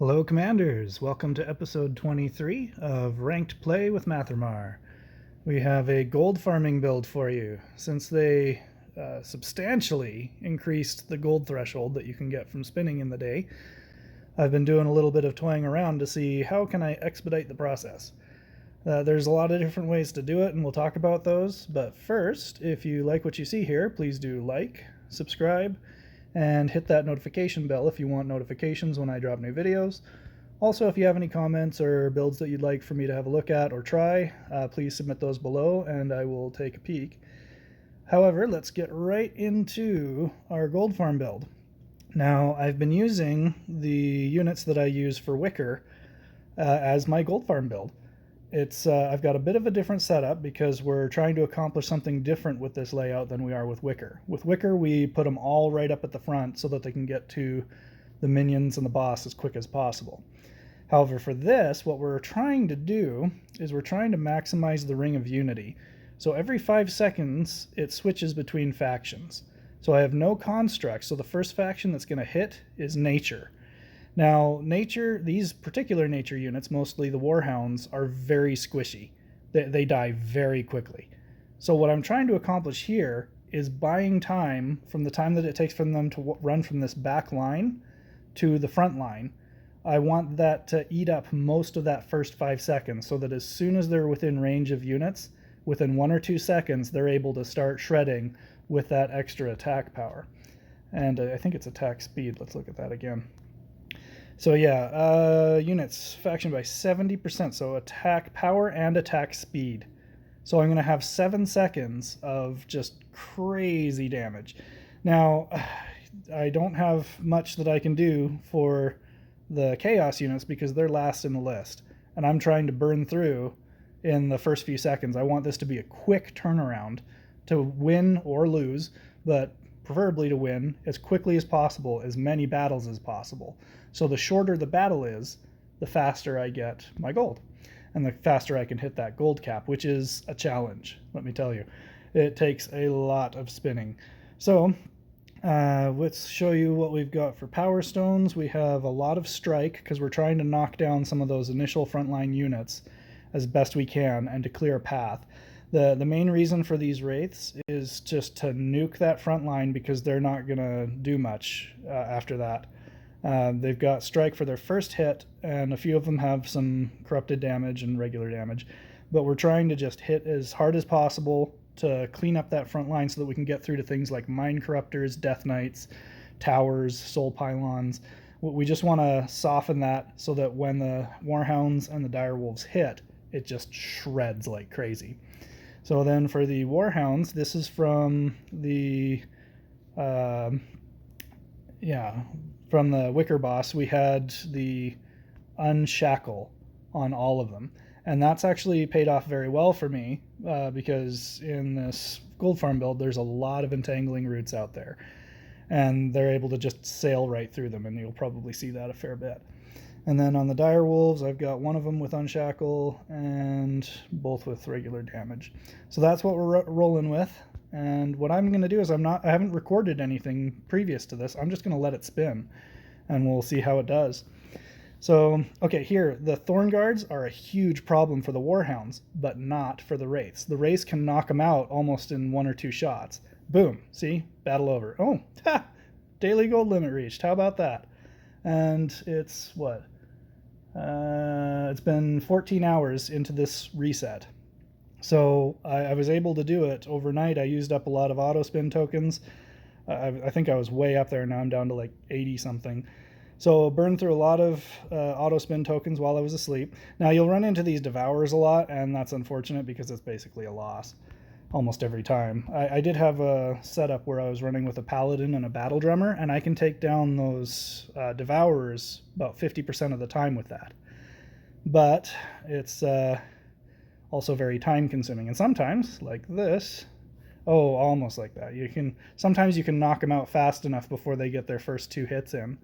Hello Commanders, welcome to episode 23 of Ranked Play with Matthremar. We have a gold farming build for you. Since they substantially increased the gold threshold that you can get from spinning in the day, I've been doing a little bit of toying around to see how can I expedite the process. There's a lot of different ways to do it, and we'll talk about those, but first, if you like what you see here, please do like, subscribe, and hit that notification bell if you want notifications when I drop new videos. Also, if you have any comments or builds that you'd like for me to have a look at or try, please submit those below and I will take a peek. However, let's get right into our gold farm build. Now, I've been using the units that I use for Wicker as my gold farm build. I've got a bit of a different setup because we're trying to accomplish something different with this layout than we are with Wicker. With Wicker, we put them all right up at the front so that they can get to the minions and the boss as quick as possible. However, for this, what we're trying to do is we're trying to maximize the Ring of Unity. So every 5 seconds, it switches between factions. So I have no constructs, so the first faction that's going to hit is Nature. Now, these particular nature units, mostly the Warhounds, are very squishy. They die very quickly. So what I'm trying to accomplish here is buying time from the time that it takes for them to run from this back line to the front line. I want that to eat up most of that first 5 seconds so that as soon as they're within range of units, within 1 or 2 seconds, they're able to start shredding with that extra attack power. And I think it's attack speed. Let's look at that again. So yeah, units faction by 70%, so attack power and attack speed. So I'm going to have 7 seconds of just crazy damage. Now, I don't have much that I can do for the chaos units because they're last in the list. And I'm trying to burn through in the first few seconds. I want this to be a quick turnaround to win or lose, but preferably to win as quickly as possible, as many battles as possible. So the shorter the battle is, the faster I get my gold. And the faster I can hit that gold cap, which is a challenge, let me tell you. It takes a lot of spinning. So let's show you what we've got for Powerstones. We have a lot of strike because we're trying to knock down some of those initial frontline units as best we can and to clear a path. The main reason for these Wraiths is just to nuke that front line because they're not going to do much after that. They've got strike for their first hit, and a few of them have some corrupted damage and regular damage. But we're trying to just hit as hard as possible to clean up that front line so that we can get through to things like Mind Corruptors, Death Knights, Towers, Soul Pylons. We just want to soften that so that when the Warhounds and the Direwolves hit, it just shreds like crazy. So then for the Warhounds, this is from the from the Wicker boss. We had the Unshackle on all of them, and that's actually paid off very well for me because in this gold farm build there's a lot of entangling roots out there, and they're able to just sail right through them, and you'll probably see that a fair bit. And then on the Direwolves, I've got one of them with Unshackle and both with regular damage. So that's what we're rolling with. And what I'm going to do is I haven't recorded anything previous to this. I'm just going to let it spin and we'll see how it does. So, okay, here, the Thorn Guards are a huge problem for the Warhounds, but not for the Wraiths. The Wraiths can knock them out almost in 1 or 2 shots. Boom, see? Battle over. Oh, ha! Daily gold limit reached. How about that? And it's what? It's been 14 hours into this reset. So I was able to do it overnight. I used up a lot of auto spin tokens. I think I was way up there. Now I'm down to like 80 something. So burned through a lot of auto spin tokens while I was asleep. Now you'll run into these Devourers a lot, and that's unfortunate because it's basically a loss almost every time. I did have a setup where I was running with a Paladin and a Battle Drummer, and I can take down those Devourers about 50% of the time with that. But it's also very time consuming, and sometimes, like this, almost like that. Sometimes you can knock them out fast enough before they get their first 2 hits in.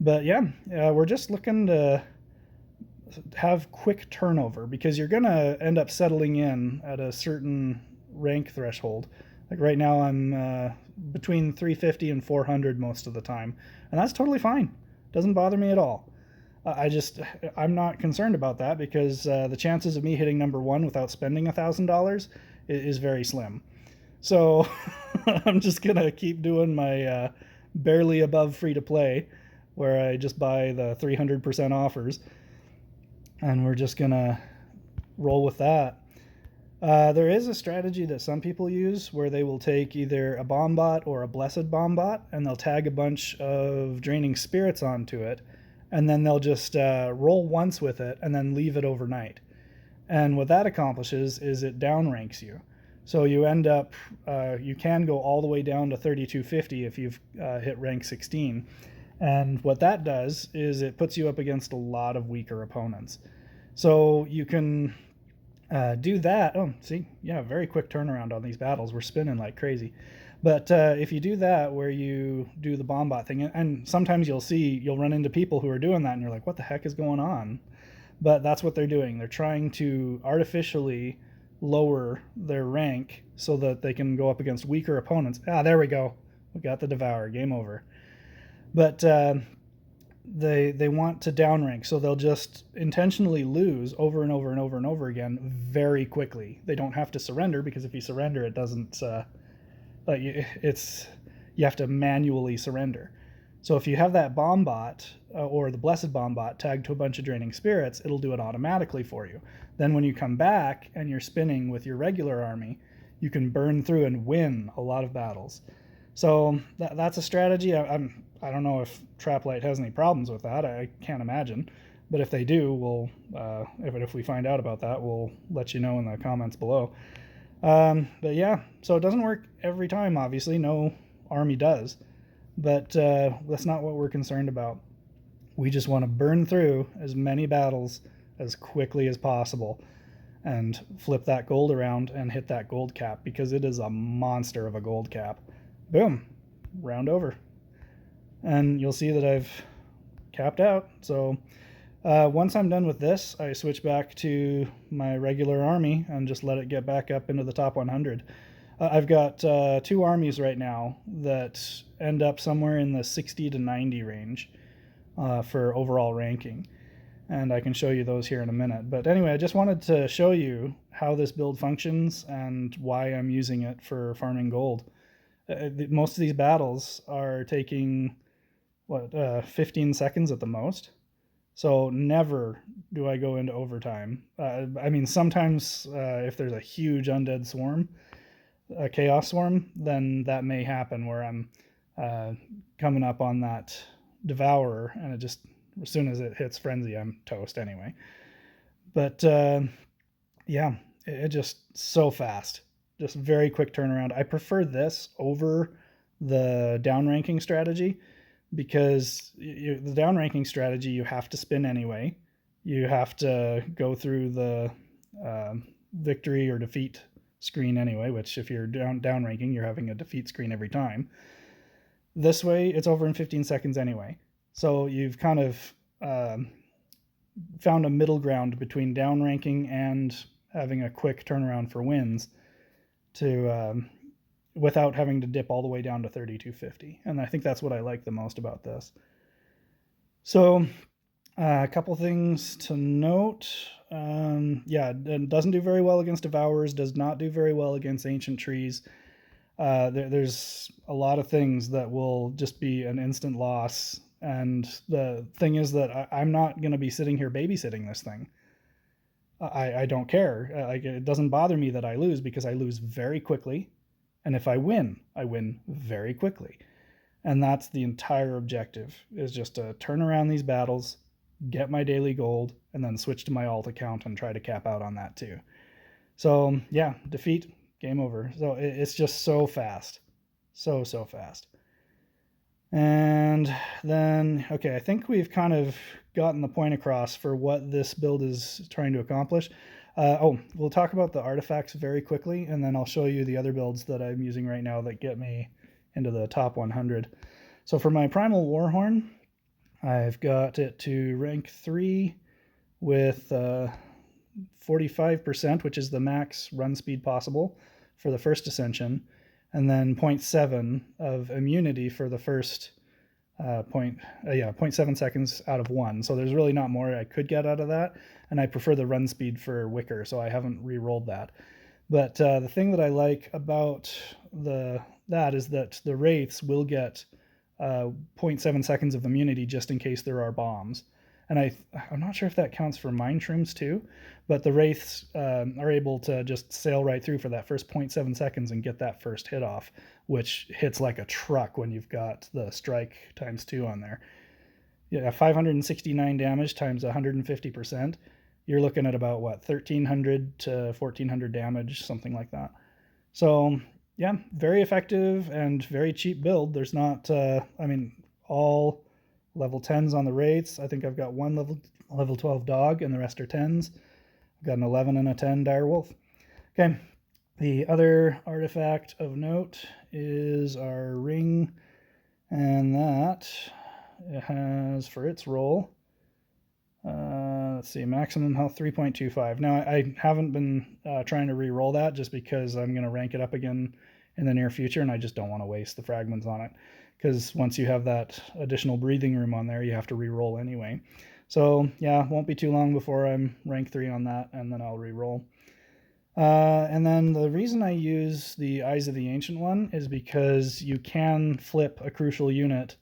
But yeah, we're just looking to have quick turnover because you're going to end up settling in at a certain rank threshold. Like right now I'm between 350 and 400 most of the time, and that's totally fine. Doesn't bother me at all. I'm not concerned about that because the chances of me hitting number one without spending $1,000 is very slim. So I'm just gonna keep doing my barely above free to play, where I just buy the 300% offers, and we're just gonna roll with that. There is a strategy that some people use where they will take either a bombot or a blessed bombot, and they'll tag a bunch of draining spirits onto it, and then they'll just roll once with it and then leave it overnight. And what that accomplishes is it downranks you. So you end up, you can go all the way down to 3250 if you've hit rank 16. And what that does is it puts you up against a lot of weaker opponents. So you can do that. Oh, see, yeah, very quick turnaround on these battles. We're spinning like crazy. But if you do that, where you do the bombot thing, and sometimes you'll run into people who are doing that, and you're like, what the heck is going on? But that's what they're doing. They're trying to artificially lower their rank so that they can go up against weaker opponents. There we go. We got the Devour. Game over. But they want to downrank, so they'll just intentionally lose over and over and over and over again very quickly. They don't have to surrender, because if you surrender, it doesn't... you have to manually surrender. So if you have that bombot or the blessed bombot tagged to a bunch of draining spirits, it'll do it automatically for you. Then when you come back and you're spinning with your regular army, you can burn through and win a lot of battles. So that's a strategy. I don't know if Traplight has any problems with that. I can't imagine. But if they do, if we find out about that, we'll let you know in the comments below. But yeah, so it doesn't work every time, obviously. No army does. But that's not what we're concerned about. We just want to burn through as many battles as quickly as possible and flip that gold around and hit that gold cap, because it is a monster of a gold cap. Boom, round over. And you'll see that I've capped out. So once I'm done with this, I switch back to my regular army and just let it get back up into the top 100. I've got two armies right now that end up somewhere in the 60 to 90 range for overall ranking. And I can show you those here in a minute. But anyway, I just wanted to show you how this build functions and why I'm using it for farming gold. Most of these battles are taking, 15 seconds at the most. So never do I go into overtime. Sometimes if there's a huge undead swarm, a chaos swarm, then that may happen where I'm coming up on that devourer, and it just, as soon as it hits frenzy, I'm toast anyway. But yeah, it just so fast, just very quick turnaround. I prefer this over the downranking strategy, because the downranking strategy, you have to spin anyway. You have to go through the victory or defeat screen anyway, which if you're downranking, you're having a defeat screen every time. This way, it's over in 15 seconds anyway. So you've kind of found a middle ground between downranking and having a quick turnaround for wins to without having to dip all the way down to 3250. And I think that's what I like the most about this. So a couple things to note. It doesn't do very well against Devourers, does not do very well against Ancient Trees. There's a lot of things that will just be an instant loss. And the thing is that I'm not going to be sitting here babysitting this thing. I don't care. It doesn't bother me that I lose, because I lose very quickly. And if I win very quickly. And that's the entire objective, is just to turn around these battles, get my daily gold, and then switch to my alt account and try to cap out on that too. So yeah, defeat, game over. So it's just so fast. So fast. And then, okay, I think we've kind of gotten the point across for what this build is trying to accomplish. We'll talk about the artifacts very quickly, and then I'll show you the other builds that I'm using right now that get me into the top 100. So for my Primal Warhorn, I've got it to rank 3 with 45%, which is the max run speed possible for the first ascension, and then 0.7 of immunity for the first 0.7 seconds out of 1. So there's really not more I could get out of that, and I prefer the run speed for Wicker, so I haven't re-rolled that. But the thing that I like about that is that the Wraiths will get 0.7 seconds of immunity just in case there are bombs. And I'm not sure if that counts for mine trims too, but the Wraiths are able to just sail right through for that first 0.7 seconds and get that first hit off, which hits like a truck when you've got the strike times 2 on there. Yeah, 569 damage times 150%. You're looking at about, 1,300 to 1,400 damage, something like that. So, yeah, very effective and very cheap build. There's not, all level 10s on the Wraiths. I think I've got one level 12 dog, and the rest are 10s. I've got an 11 and a 10 dire wolf. Okay, the other artifact of note is our ring, and that it has for its roll, let's see, maximum health 3.25. Now, I haven't been trying to re-roll that just because I'm going to rank it up again in the near future, and I just don't want to waste the fragments on it, because once you have that additional breathing room on there, you have to re-roll anyway. So yeah, won't be too long before I'm rank 3 on that, and then I'll re-roll. And then the reason I use the Eyes of the Ancient one is because you can flip a crucial unit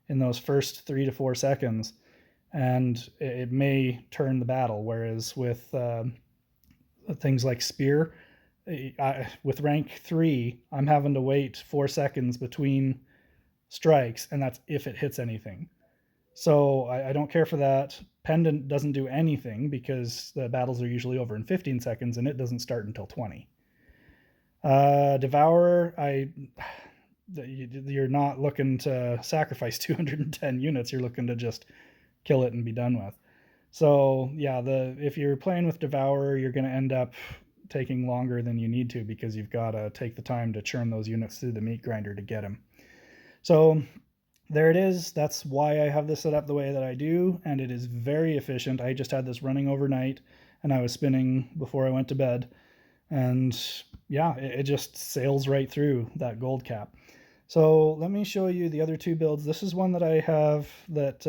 in those first 3 to 4 seconds, and it may turn the battle, whereas with things like Spear, with rank 3, I'm having to wait 4 seconds between strikes, and that's if it hits anything. So I don't care for that. Pendant doesn't do anything because the battles are usually over in 15 seconds, and it doesn't start until 20. Devourer, you're not looking to sacrifice 210 units. You're looking to just kill it and be done with. So yeah, if you're playing with Devourer, you're going to end up taking longer than you need to because you've got to take the time to churn those units through the meat grinder to get them. So there it is. That's why I have this set up the way that I do, and it is very efficient. I just had this running overnight, and I was spinning before I went to bed, and yeah, it just sails right through that gold cap. So let me show you the other two builds. This is one that I have that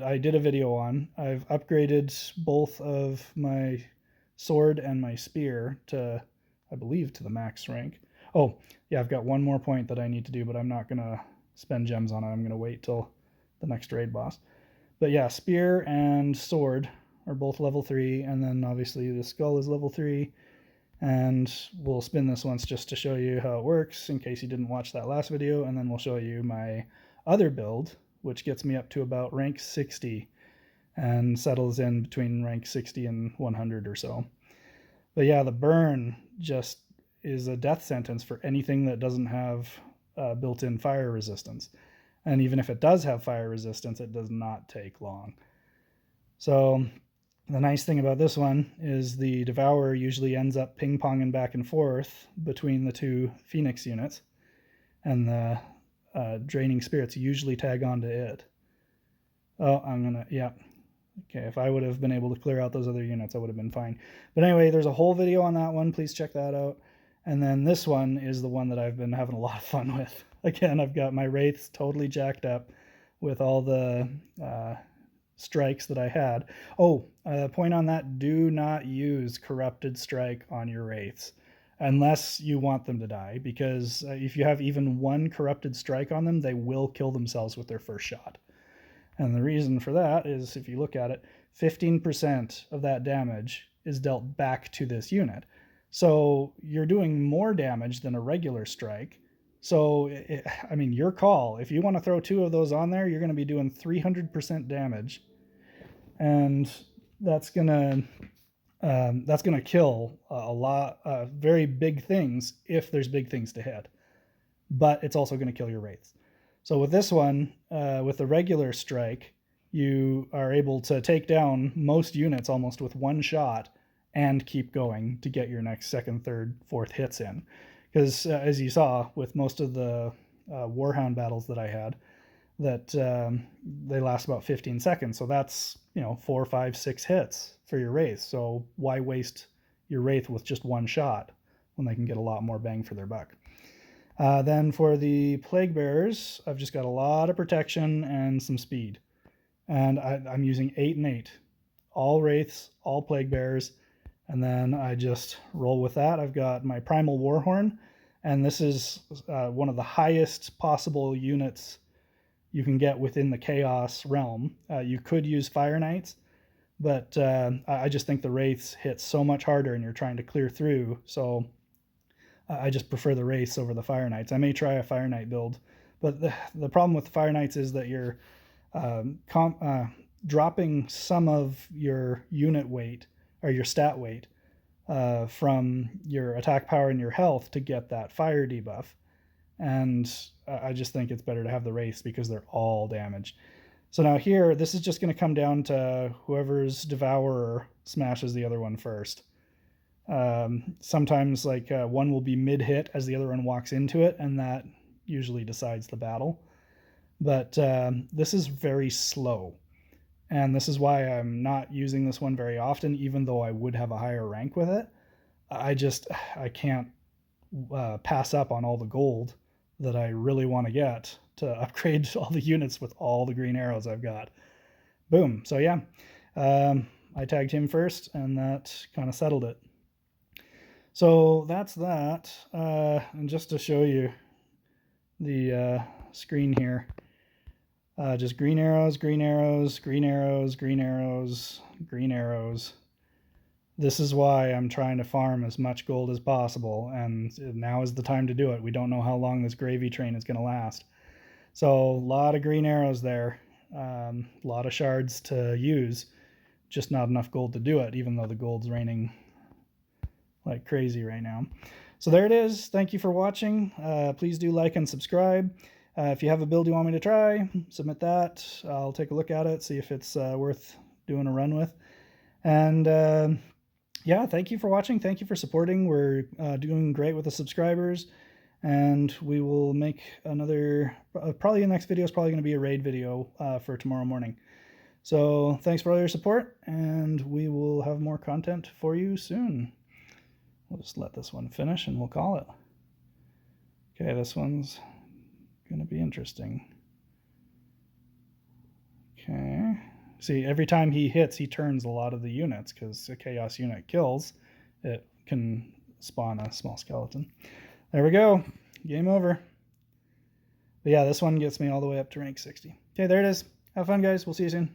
I did a video on. I've upgraded both of my sword and my spear to, I believe, to the max rank. Oh, yeah, I've got one more point that I need to do, but I'm not going to spend gems on it. I'm going to wait till the next raid boss. But yeah, spear and sword are both level 3, and then obviously the skull is level 3. And we'll spin this once just to show you how it works in case you didn't watch that last video, and then we'll show you my other build, which gets me up to about rank 60 and settles in between rank 60 and 100 or so. But yeah, the burn just is a death sentence for anything that doesn't have built-in fire resistance. And even if it does have fire resistance, it does not take long. So the nice thing about this one is the Devourer usually ends up ping-ponging back and forth between the two Phoenix units, and the Draining Spirits usually tag onto it. Oh, yeah. Okay, if I would have been able to clear out those other units, I would have been fine. But anyway, there's a whole video on that one. Please check that out. And then this one is the one that I've been having a lot of fun with. Again, I've got my Wraiths totally jacked up with all the strikes that I had. Oh, point on that, do not use Corrupted Strike on your Wraiths unless you want them to die, because if you have even one Corrupted Strike on them, they will kill themselves with their first shot. And the reason for that is, if you look at it, 15% of that damage is dealt back to this unit. So you're doing more damage than a regular strike. So, your call. If you want to throw 2 of those on there, you're going to be doing 300% damage. And that's gonna kill a lot, very big things if there's big things to hit. But it's also going to kill your Wraiths. So with this one, with the regular strike, you are able to take down most units almost with one shot and keep going to get your next 2nd, 3rd, 4th hits in. Because as you saw with most of the Warhound battles that I had, that they last about 15 seconds. So that's 4, 5, 6 hits for your Wraith. So why waste your Wraith with just one shot when they can get a lot more bang for their buck? Then for the Plague Bearers, I've just got a lot of protection and some speed. And I'm using 8 and 8. All Wraiths, all Plague Bearers. And then I just roll with that. I've got my Primal Warhorn. And this is one of the highest possible units you can get within the Chaos realm. You could use Fire Knights, but I just think the Wraiths hit so much harder and you're trying to clear through. So I just prefer the Wraiths over the Fire Knights. I may try a Fire Knight build, but the problem with the Fire Knights is that you're dropping some of your unit weight or your stat weight from your attack power and your health to get that fire debuff. And I just think it's better to have the Wraiths because they're all damage. So now here, this is just going to come down to whoever's Devourer smashes the other one first. Sometimes like one will be mid-hit as the other one walks into it, and that usually decides the battle. But this is very slow. And this is why I'm not using this one very often, even though I would have a higher rank with it. I can't pass up on all the gold that I really want to get to upgrade all the units with all the green arrows I've got. Boom. So yeah, I tagged him first, and that kind of settled it. So that's that. And just to show you the screen here, just green arrows, green arrows, green arrows, green arrows, green arrows. This is why I'm trying to farm as much gold as possible, and now is the time to do it. We don't know how long this gravy train is going to last. So a lot of green arrows there, a lot of shards to use, just not enough gold to do it, even though the gold's raining like crazy right now. So there it is. Thank you for watching. Please do like and subscribe. If you have a build you want me to try, submit that. I'll take a look at it, see if it's worth doing a run with. And yeah, thank you for watching. Thank you for supporting. We're doing great with the subscribers, and we will make another, probably the next video is probably going to be a raid video for tomorrow morning. So thanks for all your support, and we will have more content for you soon. We'll just let this one finish and we'll call it. Okay, this one's going to be interesting. Okay. See, every time he hits, he turns a lot of the units, because a chaos unit kills, it can spawn a small skeleton. There we go. Game over. But yeah, this one gets me all the way up to rank 60. Okay, there it is. Have fun, guys. We'll see you soon.